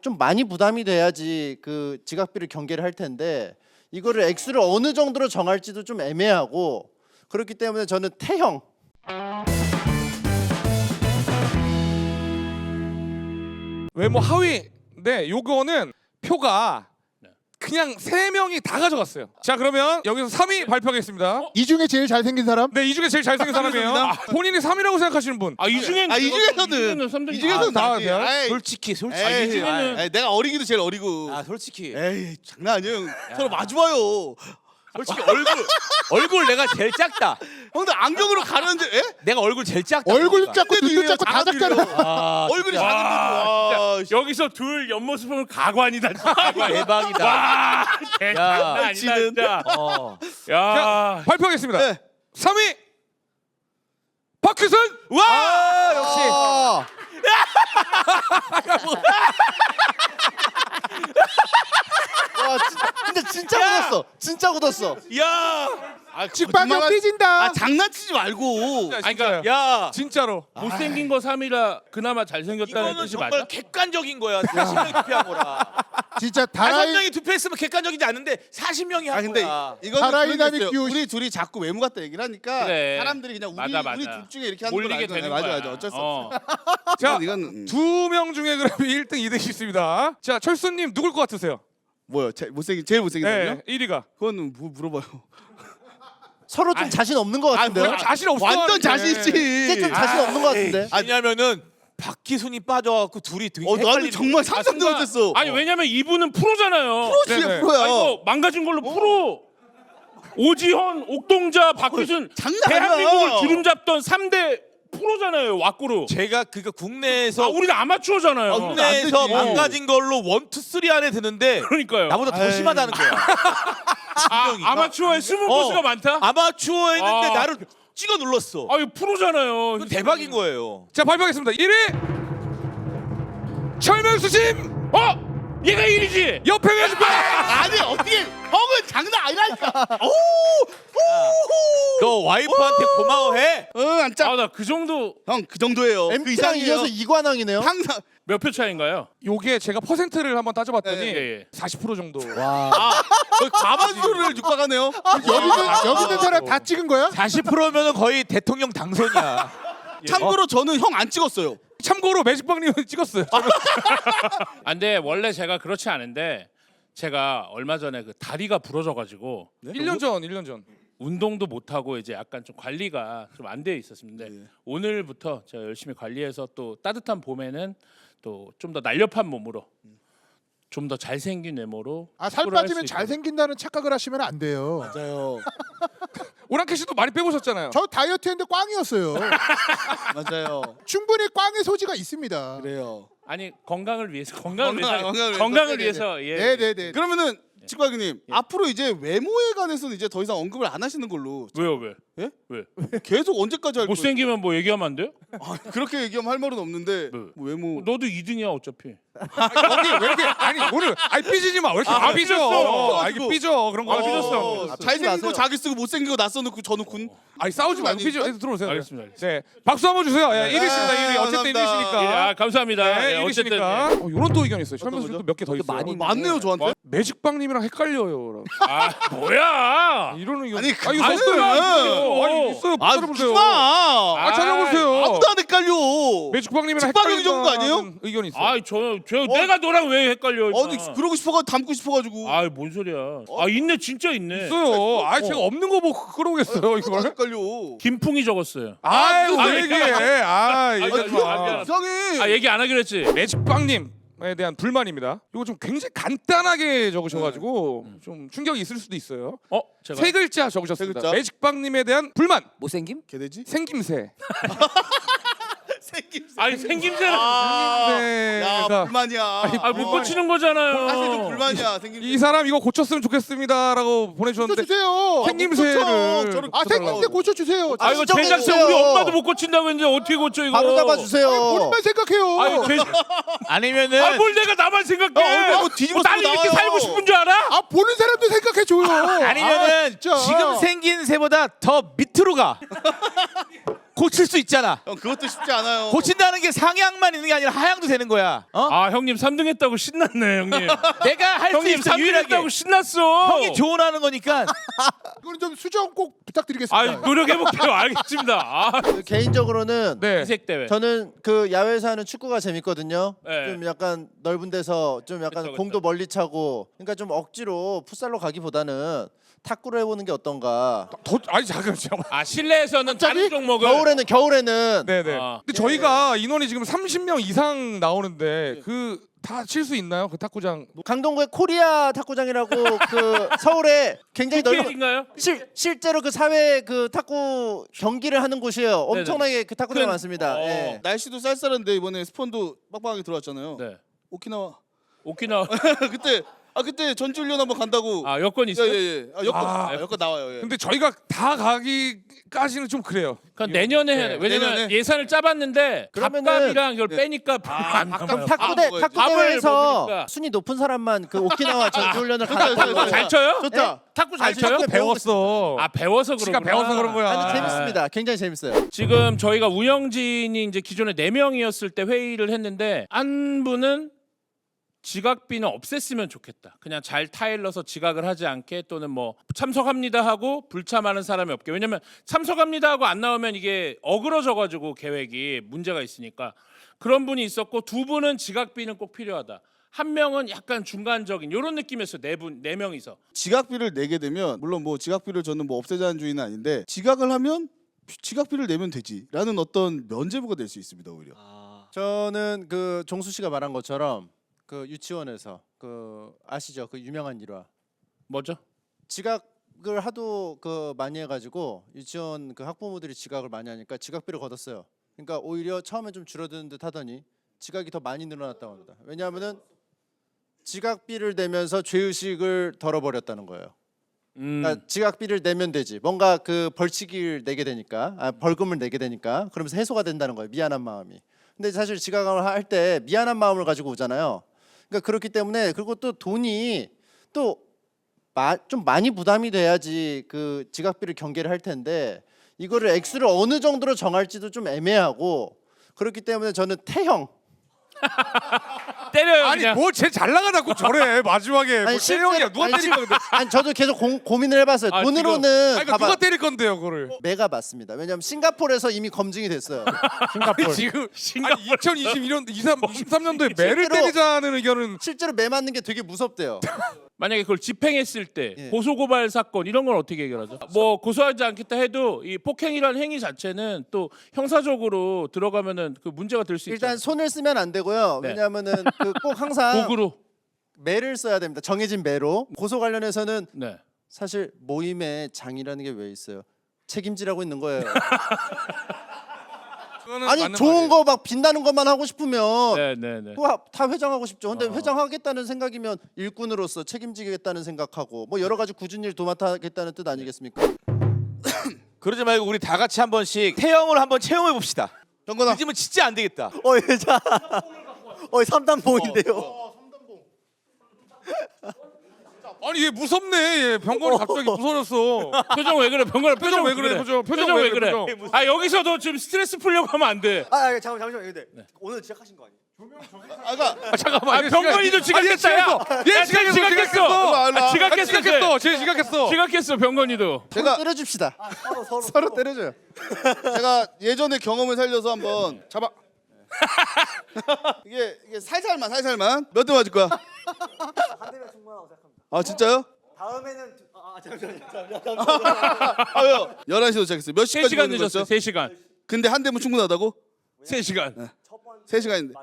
좀 많이 부담이 돼야지 그 지각비를 경계를 할 텐데 이거를 액수를 어느 정도로 정할지도 좀 애매하고 그렇기 때문에 저는 태형. 외모 하위. 네, 요거는 표가 그냥 3명이 다 가져갔어요. 자, 그러면 여기서 3위 발표하겠습니다. 이 중에 제일 잘생긴 사람? 네, 이 중에 제일 잘생긴 사람이에요. 본인이 3위라고 생각하시는 분. 이 중에서는 이 중에서는 다 나지. 돼요? 아이, 솔직히 에이, 에이, 내가 어리기도 제일 어리고. 솔직히 에이 장난 아니에요. 서로 마주봐요. 솔직히 얼굴 내가 제일 작다. 형들 안경으로 가렸는데 에? 내가 얼굴 제일 작다. 얼굴 작고 근데도 눈도 이래요. 작고 다 작잖아. 얼굴이 작은데도 여기서 둘 옆모습 보면 가관이다. 대박이다. 와, 야, 아니다 진짜. 야, 자, 발표하겠습니다. 네. 3위 박규선. 와, 역시. 와, 근데 진짜 굳었어. 진짜 굳었어. 야, 직방역 삐진다. 장난치지 말고. 아니 그러니까 야. 진짜로. 못생긴 거 3이라 그나마 잘생겼다는 이거는 뜻이 정말 맞아? 객관적인 거야. 40명이 투표한 거라. 진짜 다라이 5명이 투표했으면 객관적이지 않은데 40명이 한 근데 거야. 이거는 다라이나믹 그런 게 있어요. 듀오. 우리 둘이 자꾸 외모 같다 얘기를 하니까 그래. 사람들이 그냥 우리 맞아. 우리 둘 중에 이렇게 하는 걸 몰리게 알잖아. 되는 맞아 거야. 맞아 어쩔 수 없어. 자, 이건 2명 중에 그러면 1등, 2등이 있습니다. 자, 철수님 누굴 것 같으세요? 뭐야? 제일 못생긴 사람이요? 네, 1위가. 그건 뭐 물어봐요. 서로 좀 자신 없는 것 같은데요. 그럼 자신 없어. 완전 자신 이제 있지. 좀 자신 없는 것 같은데. 왜냐면은 박기순이 빠져갖고 둘이 되게 나는 헷갈리는 정말 상상도 순간- 못했어. 아니 왜냐면 이분은 프로잖아요. 프로지 네네. 프로야. 아, 이거 망가진 걸로 프로. 오지현, 옥동자, 박규순 장난 대한민국을 아니야. 주름잡던 3대 프로잖아요. 왁구로. 제가 국내에서 우리는 아마추어잖아요. 국내에서 안 되지. 망가진 걸로 1, 2, 3 안에 드는데 그러니까요. 나보다 더 심하다는 거야. 분명히. 아마추어에 숨은 고수가 많다? 아마추어 했는데 아. 나를 찍어 눌렀어. 아, 이거 프로잖아요. 이건 대박인 거예요. 자, 발표하겠습니다. 1위 철명수심. 얘가 1위지. 옆에 외주파. 아니 어떻게 형은 장난 아니라니까. 너 와이프한테 고마워해. 안 짜. 아, 나 그 정도 형 그 정도예요. 그 MT랑 이상이에요. 이어서 이관왕이네요. 항상 몇 표 차인가요? 요게 제가 퍼센트를 한번 따져봤더니 예. 40% 정도. 거의 과반수를 육박하네요. 여기 있는 사람 다 찍은 거야? 40%면은 거의 대통령 당선이야. 참고로 저는 형 안 찍었어요. 참고로 매직박님은 찍었어요. 아, 근데 원래 제가 그렇지 않은데 제가 얼마 전에 그 다리가 부러져가지고 1년 전. 운동도 못 하고 이제 약간 좀 관리가 좀 안 돼 있었는데 오늘부터 제가 열심히 관리해서 또 따뜻한 봄에는 또 좀 더 날렵한 몸으로 좀 더 잘생긴 외모로 살 축구를 할수 빠지면 있도록. 잘생긴다는 착각을 하시면 안 돼요. 맞아요. 오랑캐 씨도 많이 빼보셨잖아요. 저 다이어트 했는데 꽝이었어요. 맞아요. 충분히 꽝의 소지가 있습니다. 그래요. 아니 건강을 위해서 건강을 위해서 예. 네네네. 그러면은 직박이님 앞으로 이제 외모에 관해서는 이제 더 이상 언급을 안 하시는 걸로. 왜요 왜? 예? 왜? 계속 언제까지 할 거예요? 못생기면 뭐 얘기하면 안 돼요? 그렇게 얘기하면 할 말은 없는데 네. 뭐 외모. 너도 2등이야 어차피. 여기 왜 이렇게 아니 오늘 삐지지 마. 왜 이렇게 아, 삐져? 삐졌어. 이게 삐져 그런 거. 삐졌어. 잘생긴 거 자기 쓰고 못생긴 거 나 써놓고 저놓고. 아니 싸우지 말고 아닙니까? 삐져. 들어오세요. 알겠습니다. 네, 박수 한번 주세요. 예, 1위십니다. 1위. 어쨌든 감사합니다. 1위시니까. 예, 아, 감사합니다. 네, 예, 어쨌든 1위시니까. 이런 또 의견 있어요. 설명서 거죠? 몇 개 더 있어요. 많네요 저한테. 매직박님이랑 헷갈려요. 아 뭐야? 이런 의견. 아니, 이거 아니, 썼어요. 아니, 아니 있어요. 아 찾아보세요. 웃지 마. 아 찾아보세요. 아무도 안 헷갈려. 매직박님이랑 직박이 정도 아니에요? 헷갈린다는 의견이 있어요. 아, 저 내가 너랑 왜 헷갈려? 아니 그러고 싶어가지고 닮고 싶어가지고. 아, 뭔 소리야? 아, 있네, 진짜 있네. 있어요. 아 제가 없는 거 보고 그러겠어요 안 이걸. 헷갈려. 김풍이 적었어요. 아유 아, 왜 얘기해? 아 아니, 이러지 그- 마. 미안. 이상해. 아, 얘기 안 하기로 했지. 매직빵님에 대한 불만입니다. 이거 좀 굉장히 간단하게 적으셔가지고 좀 충격이 있을 수도 있어요. 제가 세 글자 적으셨습니다. 세 글자? 매직빵님에 대한 불만. 못생김? 개돼지? 생김새. 아니 생김새는 야 생김새가 불만이야. 아, 못 고치는 거잖아요. 사실 좀 불만이야. 생김새. 이 사람 이거 고쳤으면 좋겠습니다라고 보내주셨는데 고쳐주세요. 생김새를 저를 생김새 고쳐주세요. 아, 이거 진짜 제작사 고쳐요. 우리 엄마도 못 고친다고 했는데 어떻게 고쳐 이거? 바로 잡아주세요. 본인만 생각해요. 아니, 아니면은 아, 뭘 내가 나만 생각해? 뭐 뒤집어 뭐 나는 쓰고 이렇게 나와요. 살고 싶은 줄 알아? 보는 사람도 생각해줘요. 아니면은 진짜. 지금 생긴 새보다 더 밑으로 가. 고칠 수 있잖아. 형 그것도 쉽지 않아요. 고친다는 게 상향만 있는 게 아니라 하향도 되는 거야. 어? 아 형님 3등 했다고 신났네 형님. 내가 할 수 형님 있어 3등 유일하게. 했다고 신났어. 형이 조언하는 거니까. 이거는 좀 수정 꼭 아 부탁드리겠습니다. 노력해볼게요. 알겠습니다. 아, 그 개인적으로는 네. 이색 대회. 저는 그 야외에서 하는 축구가 재밌거든요. 네. 좀 약간 넓은 데서 좀 약간 그쵸, 그쵸. 공도 멀리 차고, 그러니까 좀 억지로 풋살로 가기보다는 탁구를 해보는 게 어떤가. 아니 잠깐만. 아 실내에서는 다른 종목을. 겨울에는 네네. 아. 근데 저희가 인원이 지금 30명 이상 나오는데 그 다 칠 수 있나요? 그 탁구장? 강동구에 코리아 탁구장이라고 그 서울에 굉장히 넓은 PPL인가요? 실제로 그 사회 그 탁구 경기를 하는 곳이에요. 엄청나게 그 탁구장이 그- 많습니다. 예. 날씨도 쌀쌀한데 이번에 스폰도 빡빡하게 들어왔잖아요. 네. 오키나와. 오키나와. 그때 전지훈련 한번 간다고. 아 여건 있어요? 예예예. 여권 나와요. 예. 근데 저희가 다 가기까지는 좀 그래요. 그럼 내년에 해야 돼. 왜냐면 내년에. 예산을 짜봤는데 그러면은- 밥값이랑 이걸 빼니까 별로 안 그럼 남아요. 탁구대 먹어야지. 밥을 탁구대회에서 먹으니까. 순위 높은 사람만 그 오키나와 전지훈련을 좋다, 가는 좋다, 거예요. 좋다. 잘 쳐요? 좋다. 탁구 잘 아니, 쳐요? 탁구 배웠어. 아 배워서 그런 씨가 배워서 그런 거야. 아주 재밌습니다. 굉장히 재밌어요. 지금 저희가 운영진이 이제 기존에 4명이었을 때 회의를 했는데 한 분은 지각비는 없앴으면 좋겠다. 그냥 잘 타일러서 지각을 하지 않게 또는 뭐 참석합니다 하고 불참하는 사람이 없게. 왜냐면 참석합니다 하고 안 나오면 이게 어그러져 가지고 계획이 문제가 있으니까 그런 분이 있었고 두 분은 지각비는 꼭 필요하다. 한 명은 약간 중간적인 이런 느낌이었어요. 네 명이서. 지각비를 내게 되면 물론 뭐 지각비를 저는 뭐 없애자는 주의는 아닌데 지각을 하면 지각비를 내면 되지라는 어떤 면죄부가 될 수 있습니다 오히려. 저는 그 종수 씨가 말한 것처럼 그 유치원에서 그 아시죠? 그 유명한 일화. 뭐죠? 지각을 하도 그 많이 해가지고 유치원 그 학부모들이 지각을 많이 하니까 지각비를 걷었어요. 그러니까 오히려 처음에 좀 줄어드는 듯 하더니 지각이 더 많이 늘어났다고 합니다. 왜냐하면은 지각비를 내면서 죄의식을 덜어버렸다는 거예요. 그러니까 지각비를 내면 되지. 뭔가 그 벌칙을 내게 되니까, 벌금을 내게 되니까, 그러면서 해소가 된다는 거예요. 미안한 마음이. 근데 사실 지각을 할 때 미안한 마음을 가지고 오잖아요. 그러니까 그렇기 때문에, 그리고 또 돈이 또 좀 많이 부담이 돼야지 그 지각비를 경계를 할 텐데, 이거를 액수를 어느 정도로 정할지도 좀 애매하고, 그렇기 때문에 저는 태형. 때려요 아니 그냥. 뭐 쟤 잘 나가다고 저래 마지막에 뭐 세영이야 누가 아니, 때릴 건데? 아니 저도 계속 고민을 해봤어요. 아, 돈으로는 아니 그러니까 봐봐, 누가 때릴 건데요 그거를? 매가 맞습니다. 왜냐하면 싱가포르에서 이미 검증이 됐어요. 아니, 지금 아니 2021년 23년도에 매를 실제로- 때리자는 의견은 실제로 매 맞는 게 되게 무섭대요. 만약에 그걸 집행했을 때 예. 고소고발 사건 이런 건 어떻게 해결하죠? 뭐 고소하지 않겠다 해도 이 폭행이라는 행위 자체는 또 형사적으로 들어가면은 그 문제가 될 수 있죠. 일단 손을 쓰면 안 되고요. 네. 왜냐하면은 그 꼭 항상 도구로. 매를 써야 됩니다. 정해진 매로. 고소 관련해서는 네. 사실 모임에 장이라는 게 왜 있어요? 책임지라고 있는 거예요. 그거는 아니 맞는 좋은 말이에요. 거 막 빛나는 것만 하고 싶으면 네네네. 또 다 회장하고 싶죠. 근데 회장하겠다는 생각이면 일꾼으로서 책임지겠다는 생각하고 뭐 여러 가지 굳은 일 도맡아겠다는 뜻 아니겠습니까? 그러지 말고 우리 다 같이 한 번씩 태형을 한번 체험해 봅시다. 정건아. 요즘은 진짜 안 되겠다. 자, 3단봉인데요. 아니 얘 무섭네. 얘 병건이 갑자기 무서워졌어. 표정 왜 그래? 병건아 표정 왜 그래? 표정 왜 그래? 표정. 아 여기서도 지금 스트레스 풀려고 하면 안 돼. 잠시만 근데 오늘 지각하신 거 아니에요? 아까 잠깐만. 아 병건이도 지각했다. 야. 얘 지각했어. 지각했어. 지각했어. 지각했어. 쟤 지각했어. 지각했어 병건이도. 제가 때려줍시다. 서로 서로 때려줘요. 제가 예전의 경험을 살려서 한번 잡아. 이게 살살만 몇 대 맞을 거야? 한 대면 충분하다고 생각합니다. 아 진짜요? 다음에는 잠시만요. 아요. 11시도 시작했어요. 몇 시까지 3시간 보는 늦었어요. 거죠? 3시간. 근데 한 대면 충분하다고? 3시간. 3시간인데.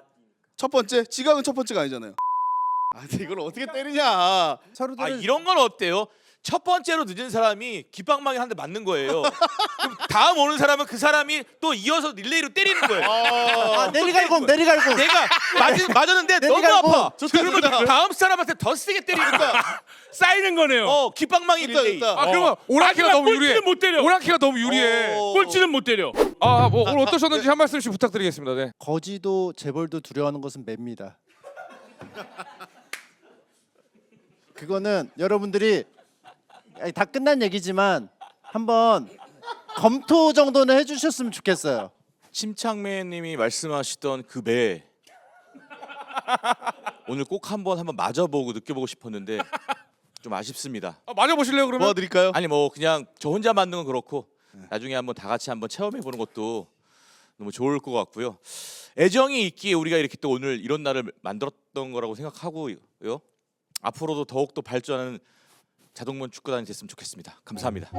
첫 번째 지각은 첫 번째가 아니잖아요. 아 근데 이걸 어떻게 때리냐? 서로 아 때려. 이런 건 어때요? 첫 번째로 늦은 사람이 깃방망이 한 대 맞는 거예요. 그럼 다음 오는 사람은 그 사람이 또 이어서 릴레이로 때리는 거예요. 내리갈공. 내가 맞았는데 너무 내리갈고. 아파. 그러면 다음 사람한테 더 세게 때리는 거야. 쌓이는 거네요. 깃방망이 좋다, 릴레이. 좋다. 아 그러면 오랑캐가 마지막 너무 유리해. 꼴찌는 못 때려. 오랑캐가 너무 유리해. 꼴찌는 못 때려. 아 뭐 오늘 어떠셨는지 한 말씀씩 부탁드리겠습니다. 네. 거지도 재벌도 두려워하는 것은 매입니다. 그거는 여러분들이 아니, 다 끝난 얘기지만 한번 검토 정도는 해주셨으면 좋겠어요. 심창맨님이 말씀하시던 그 매 오늘 꼭 한번 맞아보고 느껴보고 싶었는데 좀 아쉽습니다. 맞아 보실래요 그러면? 도와드릴까요? 아니 뭐 그냥 저 혼자 만든 건 그렇고 나중에 한번 다 같이 한번 체험해 보는 것도 너무 좋을 것 같고요. 애정이 있기에 우리가 이렇게 또 오늘 이런 날을 만들었던 거라고 생각하고요. 앞으로도 더욱더 발전하는 자동문 축구단이 됐으면 좋겠습니다. 감사합니다.